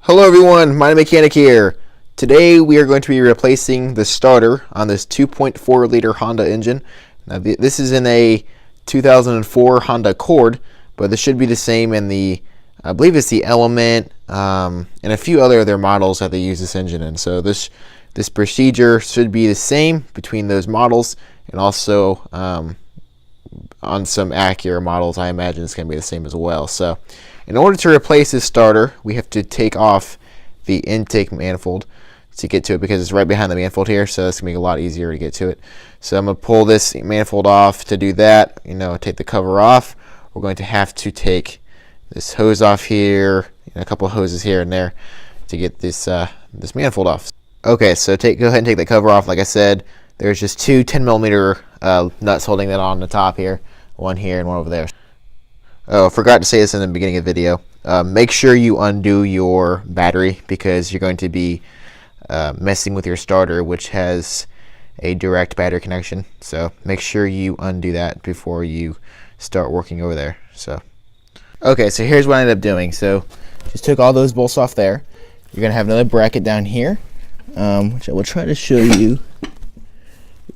Hello everyone, MightyMechanic here. Today we are going to be replacing the starter on this 2.4 liter Honda engine. Now this is in a 2004 Honda Accord, but this should be the same in the, I believe it's the Element, and a few other of their models that they use this engine in. So this procedure should be the same between those models, and also on some Acura models I imagine it's going to be the same as well. So in order to replace this starter, we have to take off the intake manifold to get to it, because it's right behind the manifold here, so it's going to make it a lot easier to get to it. So I'm going to pull this manifold off. To do that, take the cover off. We're going to have to take this hose off here, and a couple of hoses here and there to get this this manifold off. Okay, so go ahead and take the cover off. Like I said, there's just two 10mm nuts holding that on the top here, one here and one over there. Oh, I forgot to say this in the beginning of the video. Make sure you undo your battery, because you're going to be messing with your starter, which has a direct battery connection. So make sure you undo that before you start working over there. Okay, so here's what I ended up doing. So just took all those bolts off there. You're gonna have another bracket down here, which I will try to show you.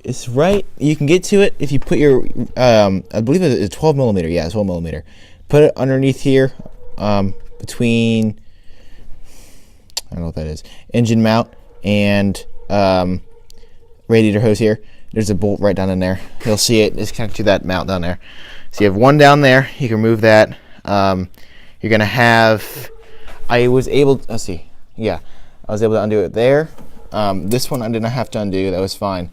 It's right, you can get to it if you put your, I believe it's 12mm, yeah, it's 12mm. Put it underneath here, between, I don't know what that is, engine mount and radiator hose here. There's a bolt right down in there. You'll see it, it's connected to that mount down there. So you have one down there, you can remove that. You're gonna have, I was able to undo it there. This one I did not have to undo, that was fine.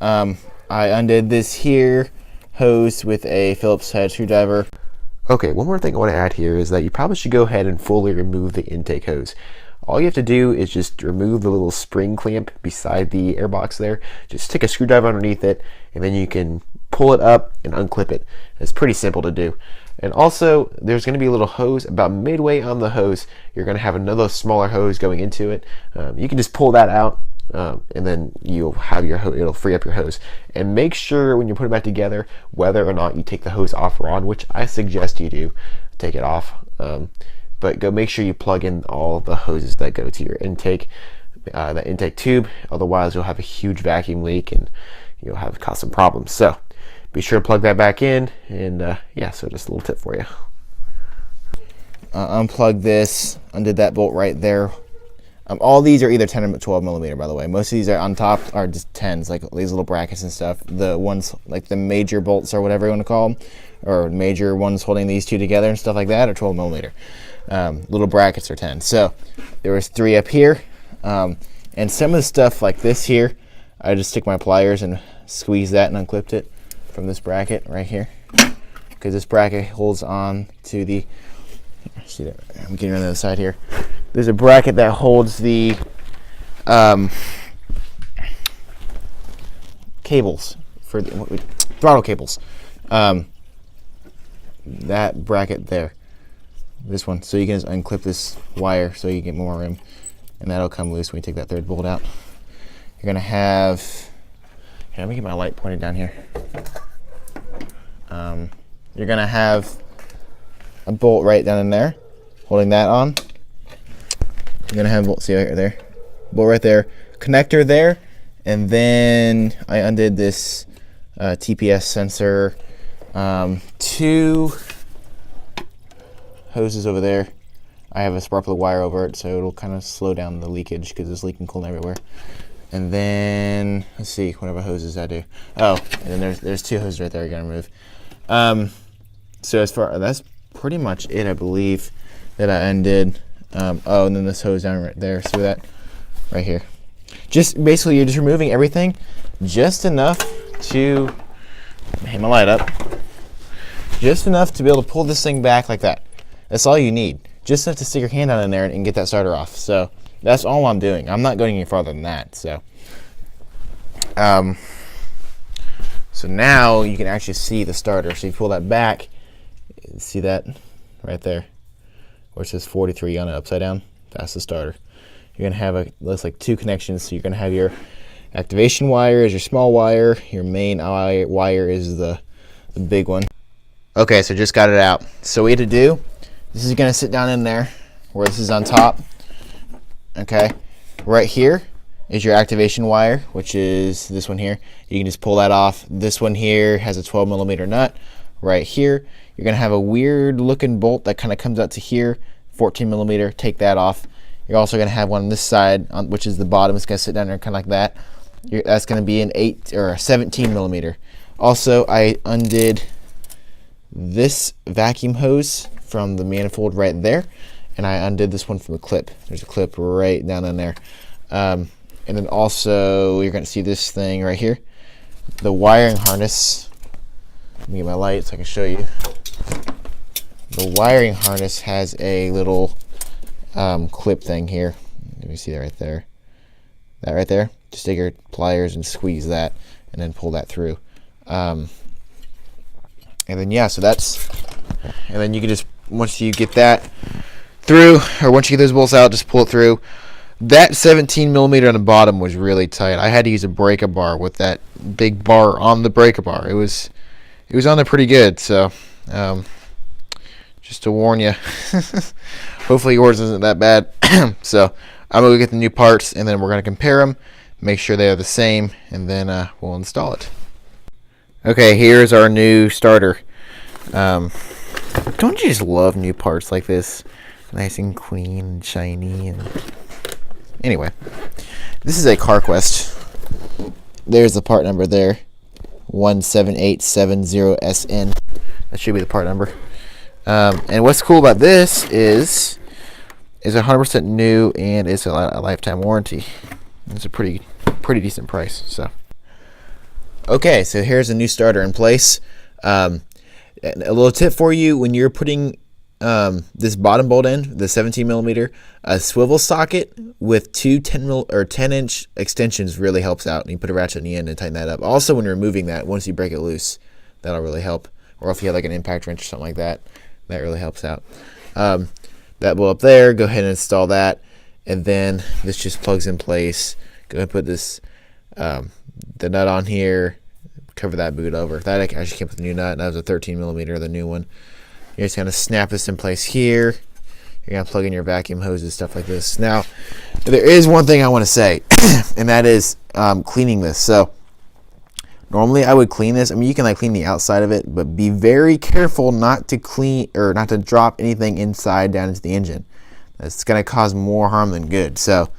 I undid this here hose with a Phillips head screwdriver. Okay, one more thing I want to add here is that you probably should go ahead and fully remove the intake hose. All you have to do is just remove the little spring clamp beside the airbox there. Just stick a screwdriver underneath it, and then you can pull it up and unclip it. It's pretty simple to do. And also, there's going to be a little hose about midway on the hose. You're going to have another smaller hose going into it. You can just pull that out. And then you'll have your it'll free up your hose. And make sure when you put it back together, whether or not you take the hose off or on, which I suggest you do, take it off. But go make sure you plug in all the hoses that go to your intake, the intake tube. Otherwise, you'll have a huge vacuum leak and you'll cause some problems. So be sure to plug that back in. And yeah, so just a little tip for you. Unplug this, undid that bolt right there. All these are either 10 or 12mm, by the way. Most of these are on top are just 10s, like these little brackets and stuff. The ones, like the major bolts or whatever you want to call them, or major ones holding these two together and stuff like that, are 12mm. Little brackets are 10. So there was 3 up here. And some of the stuff like this here, I just took my pliers and squeezed that and unclipped it from this bracket right here. Because this bracket holds on to the, see that, I'm getting on the other side here. There's a bracket that holds the cables for the throttle cables. That bracket there, this one. So you can just unclip this wire so you get more room, and that'll come loose when you take that third bolt out. You're gonna have. Here, let me get my light pointed down here. You're gonna have a bolt right down in there, holding that on. You're gonna have bolt, see right there, bolt right there, connector there, and then I undid this TPS sensor, 2 hoses over there. I have a spark plug wire over it, so it'll kind of slow down the leakage because it's leaking coolant everywhere. And then let's see, whatever hoses I do. Oh, and then there's 2 hoses right there you're gonna remove. So as far, that's pretty much it, I believe, that I undid. Oh, and then this hose down right there, see that? Right here. Just basically, you're just removing everything just enough to, hang my light up, just enough to be able to pull this thing back like that. That's all you need. Just enough to stick your hand down in there and get that starter off. So that's all I'm doing. I'm not going any farther than that. So, so now you can actually see the starter. So you pull that back, see that right there, where it says 43 on it upside down. That's the starter. You're gonna have looks like 2 connections. So you're gonna have your activation wire is your small wire. Your main wire is the big one. Okay, so just got it out. So what you have to do, this is gonna sit down in there where this is on top. Okay, right here is your activation wire, which is this one here. You can just pull that off. This one here has a 12mm nut. Right here, you're gonna have a weird looking bolt that kind of comes out to here, 14mm. Take that off. You're also gonna have one on this side, which is the bottom. It's gonna sit down there kind of like that. That's gonna be an 8 or a 17mm. Also, I undid this vacuum hose from the manifold right there, and I undid this one from the clip. There's a clip right down in there. And then also, you're going to see this thing right here, the wiring harness. Let me get my light so I can show you. The wiring harness has a little clip thing here. Let me see that right there. That right there. Just take your pliers and squeeze that, and then pull that through. And then yeah, so that's. And then you can just, once you get that through, or once you get those bolts out, just pull it through. That 17mm on the bottom was really tight. I had to use a breaker bar with that big bar on the breaker bar. It was on there pretty good. So just to warn you, hopefully yours isn't that bad. So I'm gonna go get the new parts, and then we're gonna compare them, make sure they are the same, and then we'll install it. Okay, here's our new starter. Don't you just love new parts like this? Nice and clean and shiny. And anyway, this is a CarQuest. There's the part number there, 17870SN. That should be the part number. And what's cool about this is 100% new, and it's a lifetime warranty. It's a pretty decent price. So, okay, so here's a new starter in place. A little tip for you: when you're putting this bottom bolt in, the 17mm, a swivel socket with two 10-inch extensions really helps out. And you put a ratchet in the end and tighten that up. Also, when you're removing that, once you break it loose, that'll really help. Or if you have like an impact wrench or something like that, that really helps out. That bolt up there, go ahead and install that, and then this just plugs in place. Go ahead and put this the nut on here, cover that boot over. That actually came with a new nut. That was a 13mm, the new one. You're just gonna snap this in place here. You're gonna plug in your vacuum hoses, stuff like this. Now, there is one thing I want to say, and that is cleaning this. So normally I would clean this. I mean, you can like clean the outside of it, but be very careful not to clean or not to drop anything inside down into the engine. That's gonna cause more harm than good. So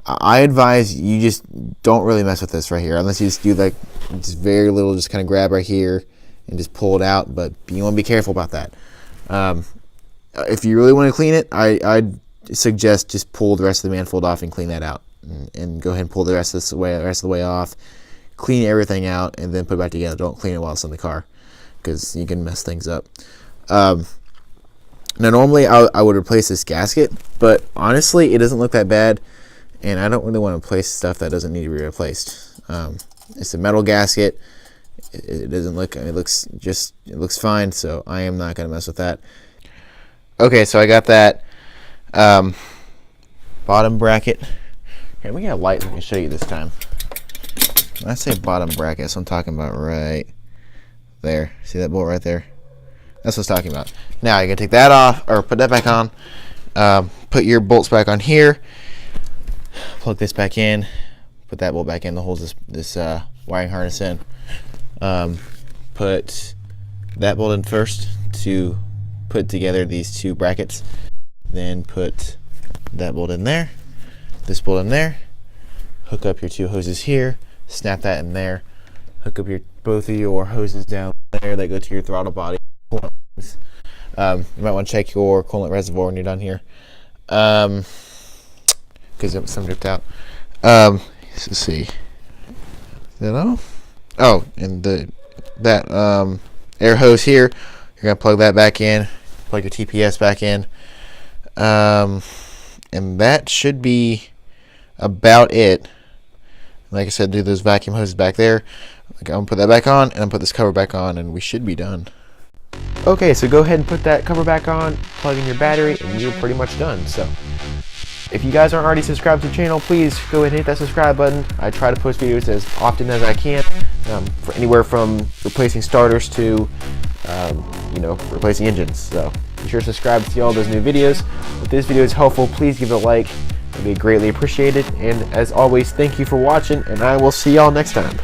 I advise you just don't really mess with this right here, unless you just do like just very little, just kind of grab right here and just pull it out. But you want to be careful about that. If you really want to clean it, I'd suggest just pull the rest of the manifold off and clean that out, and go ahead and pull the rest of the way off, clean everything out, and then put it back together. Don't clean it while it's in the car, because you can mess things up. Now normally I would replace this gasket, but honestly it doesn't look that bad, and I don't really want to replace stuff that doesn't need to be replaced. It's a metal gasket. It doesn't look, it looks fine, so I am not going to mess with that. Okay, so I got that bottom bracket. Here, we got a light so I can show you this time. When I say bottom bracket, so I'm talking about right there. See that bolt right there? That's what I was talking about. Now you're going to take that off, or put that back on. Put your bolts back on here. Plug this back in. Put that bolt back in that holds this wiring harness in. Put that bolt in first to put together these two brackets. Then put that bolt in there. This bolt in there. Hook up your two hoses here. Snap that in there. Hook up both of your hoses down there that go to your throttle body. You might want to check your coolant reservoir when you're done here, because some dripped out. Let's see. Is that all? Oh, and that air hose here, you're gonna plug that back in. Plug your TPS back in, and that should be about it. Like I said, do those vacuum hoses back there. I'm gonna put that back on, and I'm put this cover back on, and we should be done. Okay, so go ahead and put that cover back on, plug in your battery, and you're pretty much done. So if you guys aren't already subscribed to the channel, please go ahead and hit that subscribe button. I try to post videos as often as I can, for anywhere from replacing starters to replacing engines. So be sure to subscribe to see all those new videos. If this video is helpful, please give it a like. It'd be greatly appreciated. And as always, thank you for watching, and I will see y'all next time.